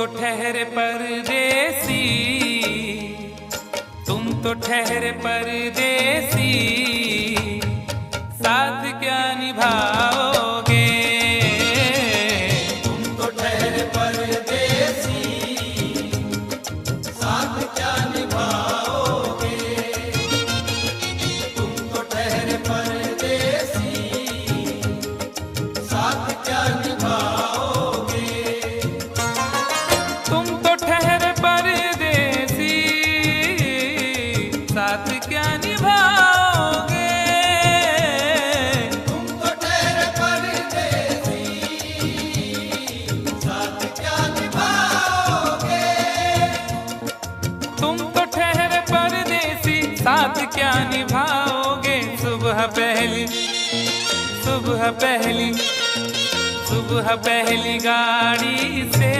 ठहरे परदेसी, तुम तो ठहरे परदेसी, साथ क्या निभाओगे? तुम तो ठहरे परदेसी, साथ क्या निभाओगे? तुम तो ठहरे परदेसी, साथ क्या निभाओगे? तुम तो ठहरे परदेसी, साथ क्या निभाओगे? तुम तो ठहरे परदेसी, साथ क्या निभाओगे? तुम तो ठहरे परदेसी, साथ क्या निभाओगे? सुबह पहली गाड़ी से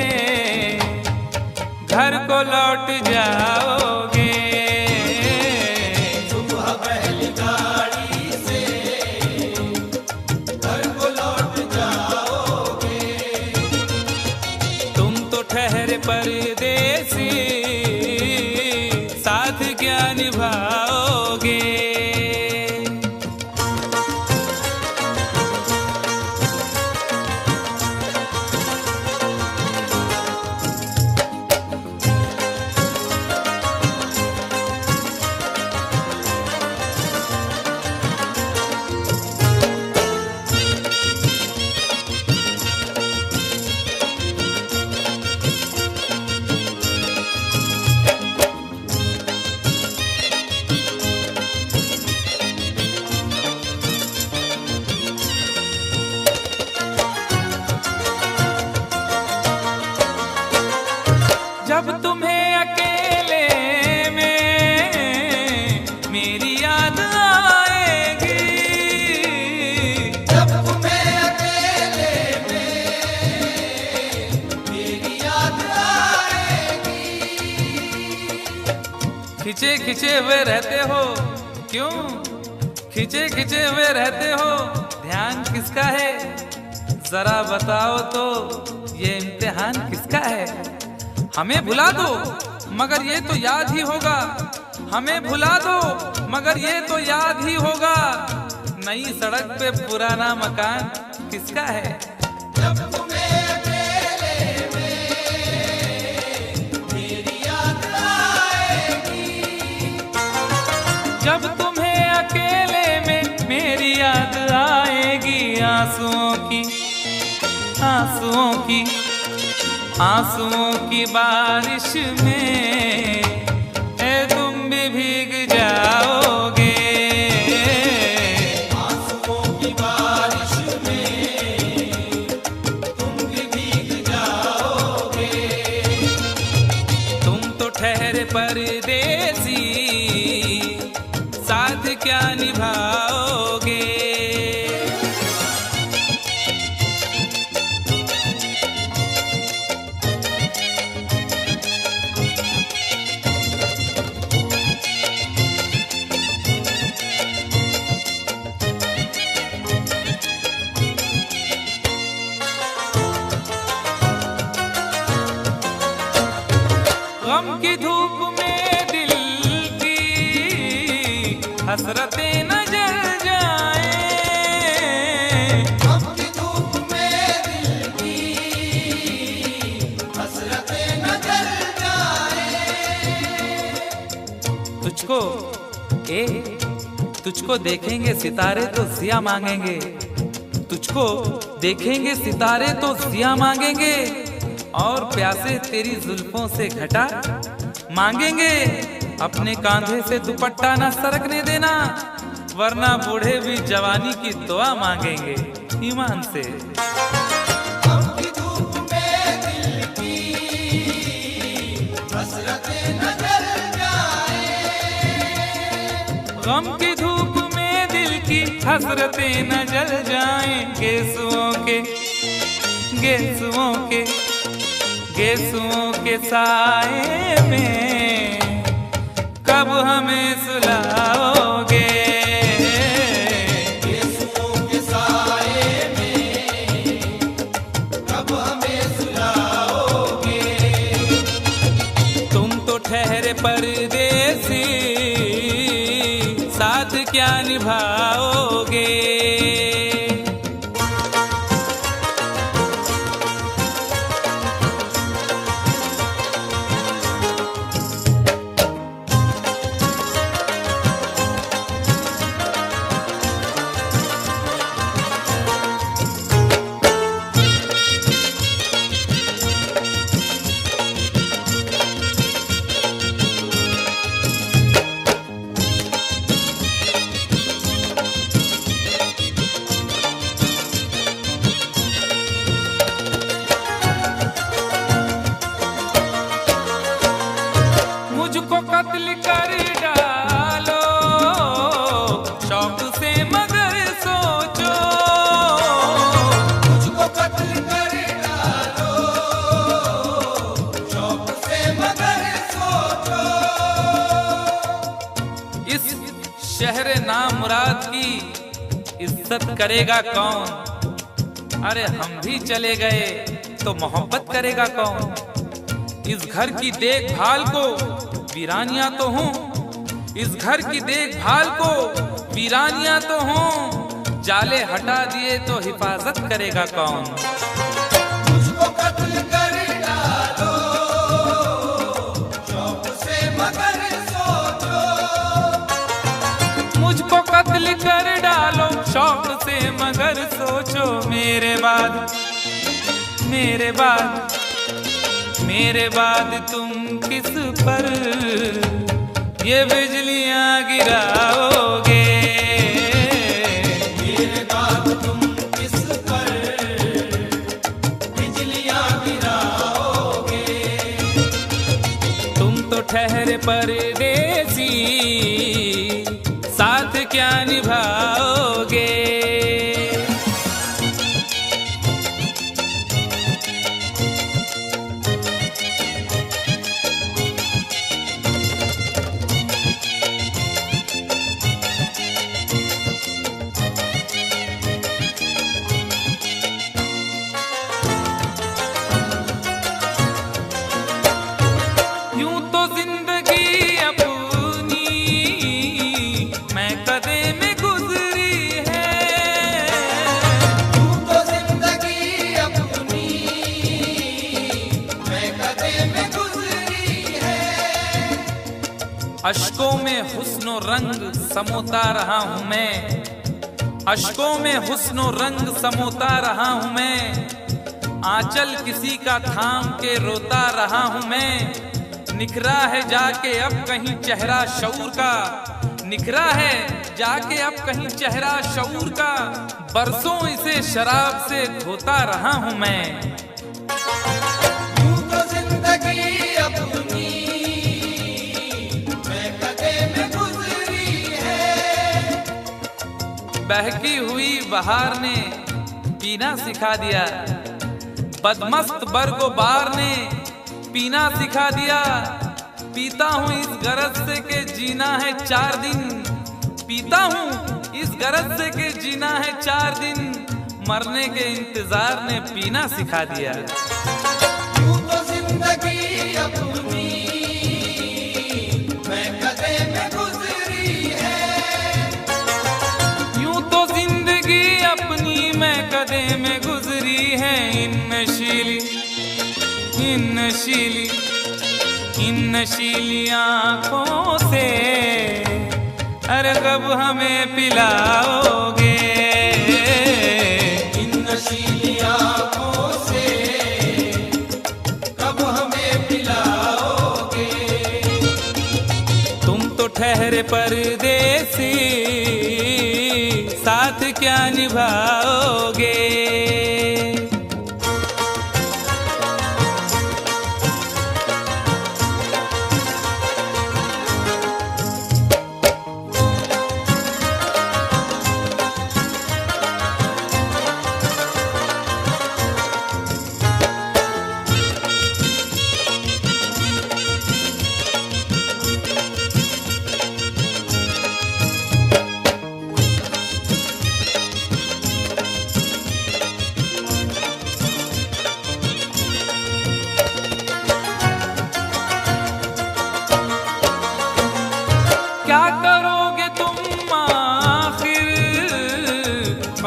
घर को लौट जाओगे। सुबह पहली गाड़ी से घर को लौट जाओगे। तुम तो ठहरे परदेसी, साथ क्या निभाओगे? जब तुम्हें अकेले में मेरी याद आएगी, जब तुम्हें अकेले में मेरी याद आएगी। खिंचे खिंचे हुए रहते हो क्यों? खिंचे खिंचे हुए रहते हो, ध्यान किसका है? जरा बताओ तो, ये इम्तिहान किसका है? हमें भुला दो मगर ये तो याद ही होगा, हमें भुला दो मगर ये तो याद ही होगा। नई सड़क पे पुराना मकान किसका है? जब तुम्हें अकेले में मेरी याद आएगी। जब तुम्हें अकेले में मेरी याद आएगी, आंसुओं की बारिश में तुम भी भीग जाओगे। आंसुओं की बारिश में तुम भी भीग जाओगे। तुम तो ठहरे परदेसी, साथ क्या निभाओगे? गम की धूप में दिल की हसरतें न जल जाएं। गम की धूप में दिल की हसरतें न जल जाएं। तुझको देखेंगे सितारे तो जिया मांगेंगे, तुझको देखेंगे सितारे तो जिया मांगेंगे, और प्यासे तेरी जुल्फों से घटा मांगेंगे। अपने कांधे से दुपट्टा ना सरकने देना, वरना बूढ़े भी जवानी की दुआ मांगेंगे ईमान से। गम की धूप में दिल की हसरतें न जल जाएं। गम की धूप में दिल की हसरतें न जल जाएं। गेसुओं के साए में कब हमें सुलाओगे? गेसुओं के साए में कब हमें सुलाओगे? परदेसी, साथ क्या निभाओगे। मुझको कत्ल कर डालो शौक से मगर सोचो, मुझको कत्ल कर डालो शौक से मगर सोचो। इस शहर नामुराद की इज्जत करेगा कौन। अरे हम भी चले गए तो मोहब्बत करेगा कौन। इस घर की देखभाल को वीरानियां तो हूँ, इस घर की देखभाल को वीरानियां तो हूँ, जाले हटा दिए तो हिफाजत करेगा कौन। मुझको कत्ल कर डालो शौक से मगर सोचो, मुझको कत्ल कर डालो शौक से मगर सोचो। मेरे बाद तुम किस पर ये बिजलियां गिराओगे। मेरे बाद तुम किस पर बिजलियां गिराओगे। तुम तो ठहरे परदेसी, साथ क्या निभाओगे। अश्कों में हुस्नो रंग समोता रहा हूँ मैं, अश्कों में हुस्नो रंग समोता रहा हूँ मैं। आंचल किसी का थाम के रोता रहा हूँ मैं। निखरा है जाके अब कहीं चेहरा शऊर का, निखरा है जाके अब कहीं चेहरा शऊर का। बरसों इसे शराब से धोता रहा हूँ मैं। यूं तो जिंदगी अपनी बहकी हुई बहार ने पीना सिखा दिया, बदमस्त बरगो बार ने पीना सिखा दिया। पीता हूँ इस गरज से के जीना है 4 दिन, पीता हूँ इस गरज से के जीना है 4 दिन। मरने के इंतजार ने पीना सिखा दिया। यूं तो जिंदगी अपनी मैं कदे में गुजरी है, यूं तो जिंदगी अपनी मैं कदे में गुजरी है। इन नशीली आँखों से अरे कब हमें पिलाओगे। इन नशीली आँखों से कब हमें पिलाओगे। तुम तो ठहरे परदेसी, साथ क्या निभाओगे।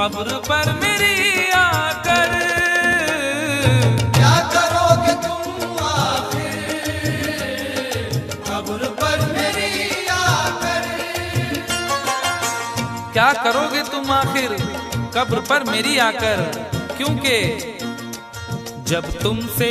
कब्र पर मेरी आकर। क्या करोगे तुम आखिर कब्र पर मेरी आकर। क्या करोगे तुम आखिर कब्र पर मेरी आकर, क्योंकि जब तुमसे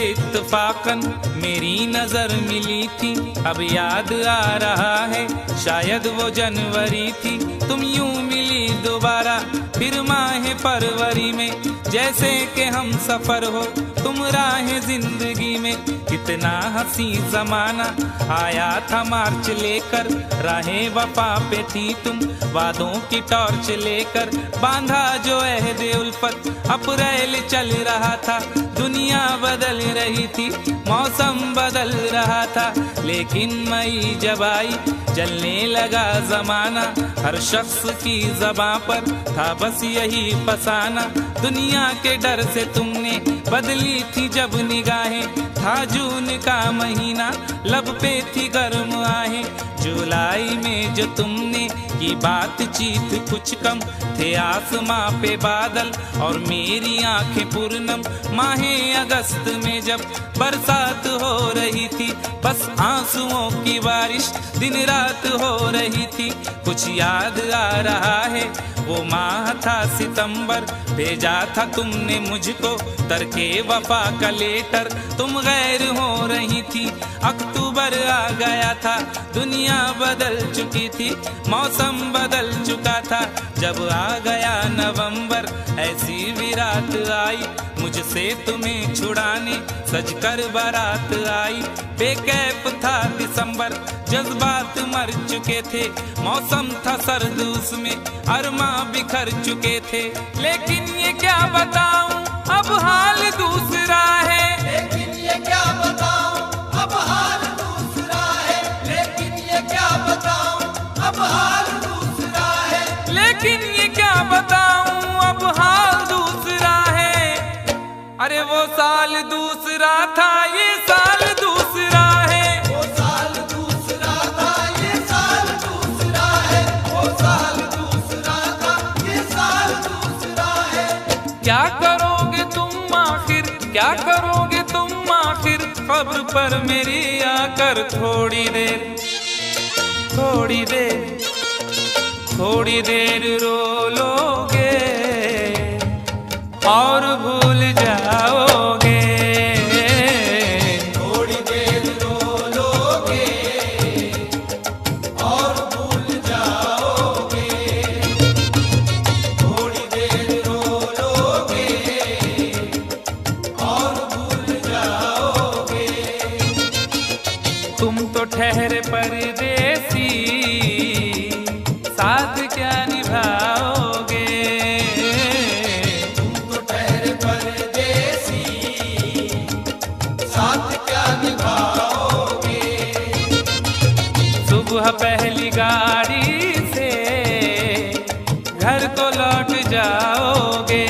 इत्तफाकन मेरी नजर मिली थी, अब याद आ रहा है शायद वो जनवरी थी। तुम यूं मिली दोबारा फिर माह फरवरी में, जैसे कि हम सफर हो तुम राह जिंदगी में। कितना हंसी जमाना आया था मार्च लेकर, राहें वफा पे थी तुम वादों की टॉर्च लेकर। बांधा जो अहदे उल्फत अप्रैल चल रहा था, दुनिया बदल रही थी मौसम बदल रहा था। लेकिन मई जब आई जलने लगा जमाना, हर शख्स की ज़बां पर था बस यही फसाना। दुनिया के डर से तुमने बदली थी जब निगाहें, था जून का महीना लब पे थी गर्म आहें। जुलाई में जो तुमने की बातचीत कुछ कम थे आसमां पे बादल और मेरी आंखें पूर्णम। माहे अगस्त में जब बरसात हो रही थी, बस आंसुओं की बारिश दिन रात हो रही थी। कुछ याद आ रहा है वो माह था सितंबर, भेजा था तुमने मुझको तरके वफा का लेटर। तुम गैर हो रही थी, अक्टूबर आ गया था, दुनिया बदल चुकी थी, मौसम बदल चुका था। जब आ गया नवंबर ऐसी भी रात आई, मुझसे तुम्हें छुड़ाने सजकर बारात आई। बेकैफ था दिसंबर, जज्बात मर चुके थे, मौसम था सर्द उसमें अरमा बिखर चुके थे। लेकिन ये क्या बताऊं अब हाल दूसरा है। लेकिन ये क्या बताऊं अब हाल दूसरा है। लेकिन ये क्या बताऊं अब हाल दूसरा है। लेकिन ये क्या बताऊं अब हाल दूसरा है। अरे वो साल दूसरा था ये साल दूसरा है। वो साल दूसरा था ये साल दूसरा है। वो साल दूसरा था ये साल दूसरा है। क्या करोगे तुम आखिर, क्या करोगे तुम आखिर कब्र पर मेरी आकर। थोड़ी देर थोड़ी देर थोड़ी देर रो लोगे और भूल जाओगे। थोड़ी देर रो लोगे और भूल जाओगे। थोड़ी देर रो लोगे और भूल जाओगे। तुम तो ठहरे परदेसी, साथ क्या निभाओगे। तुम तो ठहरे परदेसी, साथ क्या निभाओगे। सुबह पहली गाड़ी से घर को लौट जाओगे।